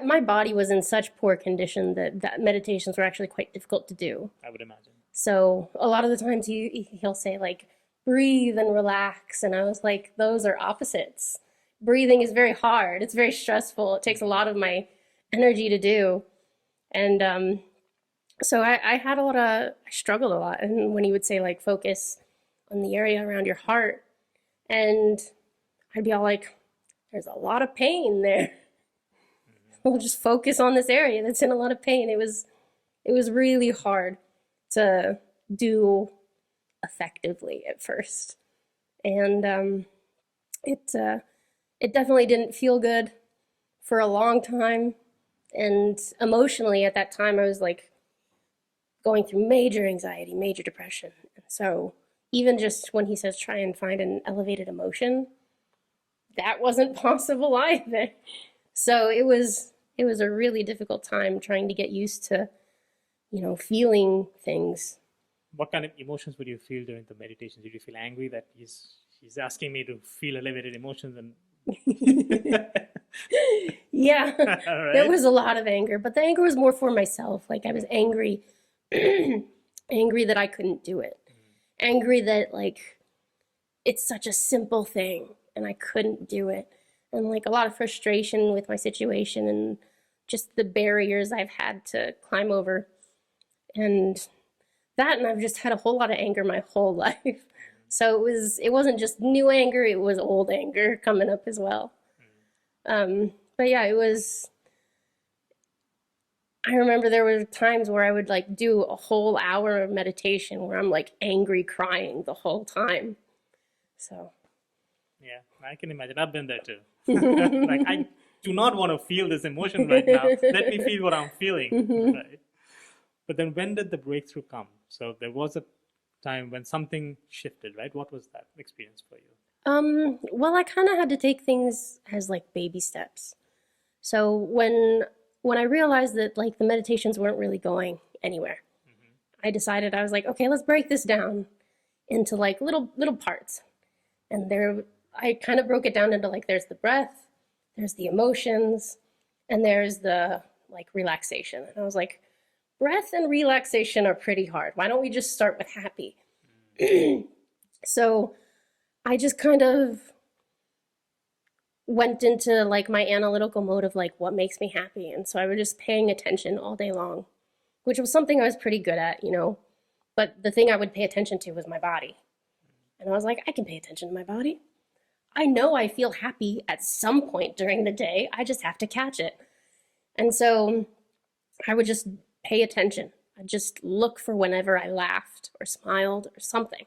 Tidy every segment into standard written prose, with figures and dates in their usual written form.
my body was in such poor condition that meditations were actually quite difficult to do. I would imagine. So a lot of the times he'll say like, breathe and relax. And I was like, those are opposites. Breathing is very hard. It's very stressful. It takes a lot of my energy to do. And so I had I struggled a lot. And when he would say like, focus on the area around your heart, and I'd be all like, there's a lot of pain there. We'll just focus on this area that's in a lot of pain. It was really hard to do effectively at first. And it definitely didn't feel good for a long time. And emotionally at that time, I was like going through major anxiety, major depression. And so even just when he says try and find an elevated emotion, that wasn't possible either. So it was a really difficult time trying to get used to, feeling things. What kind of emotions would you feel during the meditation? Did you feel angry that he's asking me to feel elevated emotions? And Yeah, right. There was a lot of anger, but the anger was more for myself. Like I was angry, angry that I couldn't do it. Angry that like it's such a simple thing and I couldn't do it. And like a lot of frustration with my situation and just the barriers I've had to climb over. And I've just had a whole lot of anger my whole life. So it wasn't just new anger, it was old anger coming up as well. But yeah, I remember there were times where I would like do a whole hour of meditation where I'm like angry crying the whole time. So yeah, I can imagine. I've been there too. Like I do not want to feel this emotion right now. Let me feel what I'm feeling. Right? But then when did the breakthrough come? So there was a time when something shifted, right? What was that experience for you? Well, I kind of had to take things as like baby steps. So when I realized that like the meditations weren't really going anywhere, I decided, I was like, okay, let's break this down into like little parts. And I kind of broke it down into like, there's the breath, there's the emotions, and there's the like relaxation. And I was like, breath and relaxation are pretty hard. Why don't we just start with happy? So I just kind of went into like my analytical mode of like what makes me happy. And so I was just paying attention all day long, which was something I was pretty good at, but the thing I would pay attention to was my body. And I was like, I can pay attention to my body. I know I feel happy at some point during the day. I just have to catch it. And so I would just pay attention. I'd just look for whenever I laughed or smiled or something.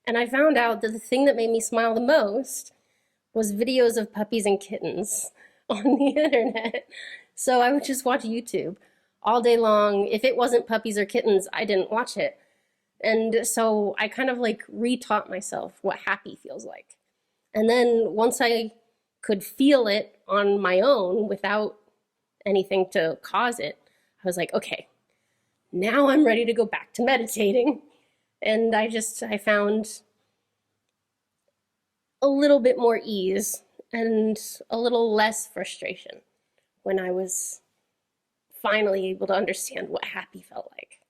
And I found out that the thing that made me smile the most was videos of puppies and kittens on the internet. So I would just watch YouTube all day long. If it wasn't puppies or kittens, I didn't watch it. And so I kind of like retaught myself what happy feels like. And then once I could feel it on my own without anything to cause it, I was like, okay, now I'm ready to go back to meditating. And I found a little bit more ease and a little less frustration when I was finally able to understand what happy felt like.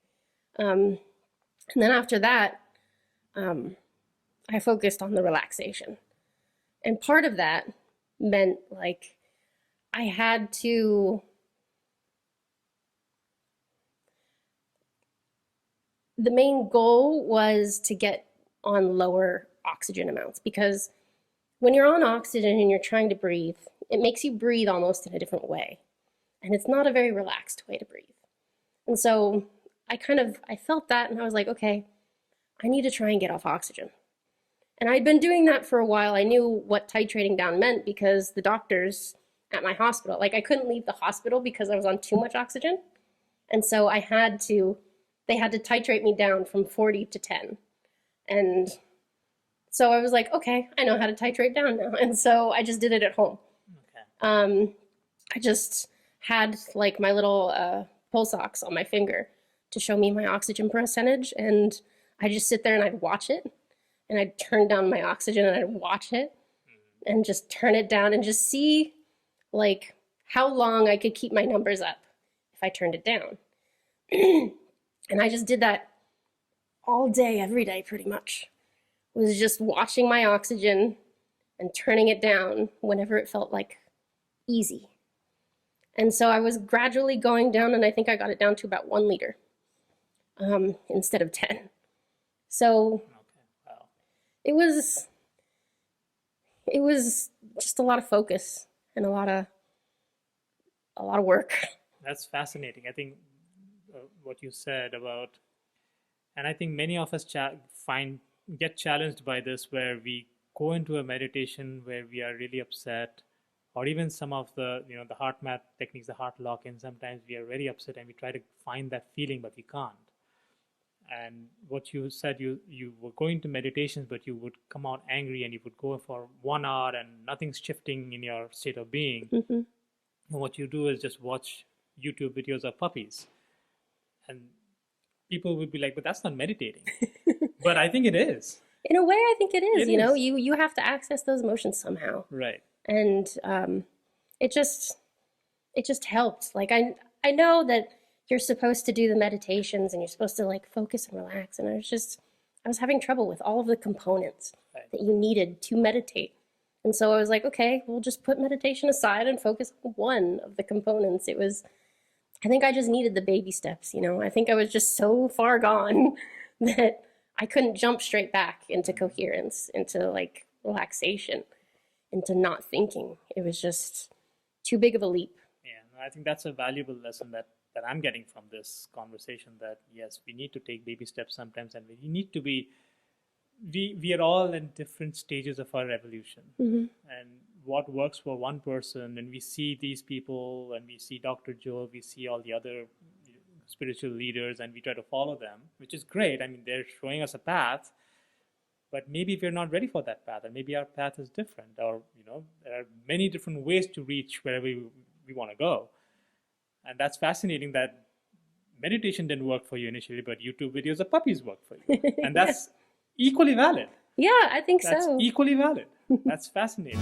And then after that, I focused on the relaxation. And part of that meant like I had to, the main goal was to get on lower oxygen amounts, because when you're on oxygen and you're trying to breathe, it makes you breathe almost in a different way. And it's not a very relaxed way to breathe. And so I felt that and I was like, okay, I need to try and get off oxygen. And I'd been doing that for a while. I knew what titrating down meant because the doctors at my hospital, like I couldn't leave the hospital because I was on too much oxygen. And so they had to titrate me down from 40 to 10. And so I was like, okay, I know how to titrate down now. And so I just did it at home. Okay. I just had like my little pulse ox on my finger to show me my oxygen percentage. And I just sit there and I'd watch it. And I'd turn down my oxygen and I'd watch it and just turn it down and just see like how long I could keep my numbers up if I turned it down. And I just did that all day, every day, pretty much. Was just watching my oxygen and turning it down whenever it felt like easy. And so I was gradually going down, and I think I got it down to about 1 liter instead of 10. So Wow. it was just a lot of focus and a lot of work. That's fascinating. I think what you said about, and I think many of us get challenged by this, where we go into a meditation where we are really upset, or even some of the the heart math techniques, the heart lock-in. Sometimes we are very upset and we try to find that feeling, but we can't. And what you said, you were going to meditations, but you would come out angry, and you would go for 1 hour and nothing's shifting in your state of being. Mm-hmm. And what you do is just watch YouTube videos of puppies. And people would be like, but that's not meditating. But I think it is. In a way, I think it is. It You know, is. you have to access those emotions somehow. Right. And it just helped. Like I know that you're supposed to do the meditations and you're supposed to like focus and relax, and I was having trouble with all of the components Right. that you needed to meditate. And so I was like, okay, we'll just put meditation aside and focus on one of the components. I think I just needed the baby steps, you know. I think I was just so far gone that I couldn't jump straight back into coherence, into like relaxation, into not thinking. It was just too big of a leap. Yeah, I think that's a valuable lesson that I'm getting from this conversation, that yes, we need to take baby steps sometimes, and we need to be, we are all in different stages of our evolution. Mm-hmm. And what works for one person, and we see these people, and we see Dr. Joe, we see all the other spiritual leaders, and we try to follow them, which is great. I mean, they're showing us a path, but maybe we're not ready for that path, and maybe our path is different, or there are many different ways to reach wherever we want to go. And that's fascinating that meditation didn't work for you initially, but YouTube videos of puppies work for you, and that's equally valid. Yeah, I think That's so. equally valid. That's fascinating.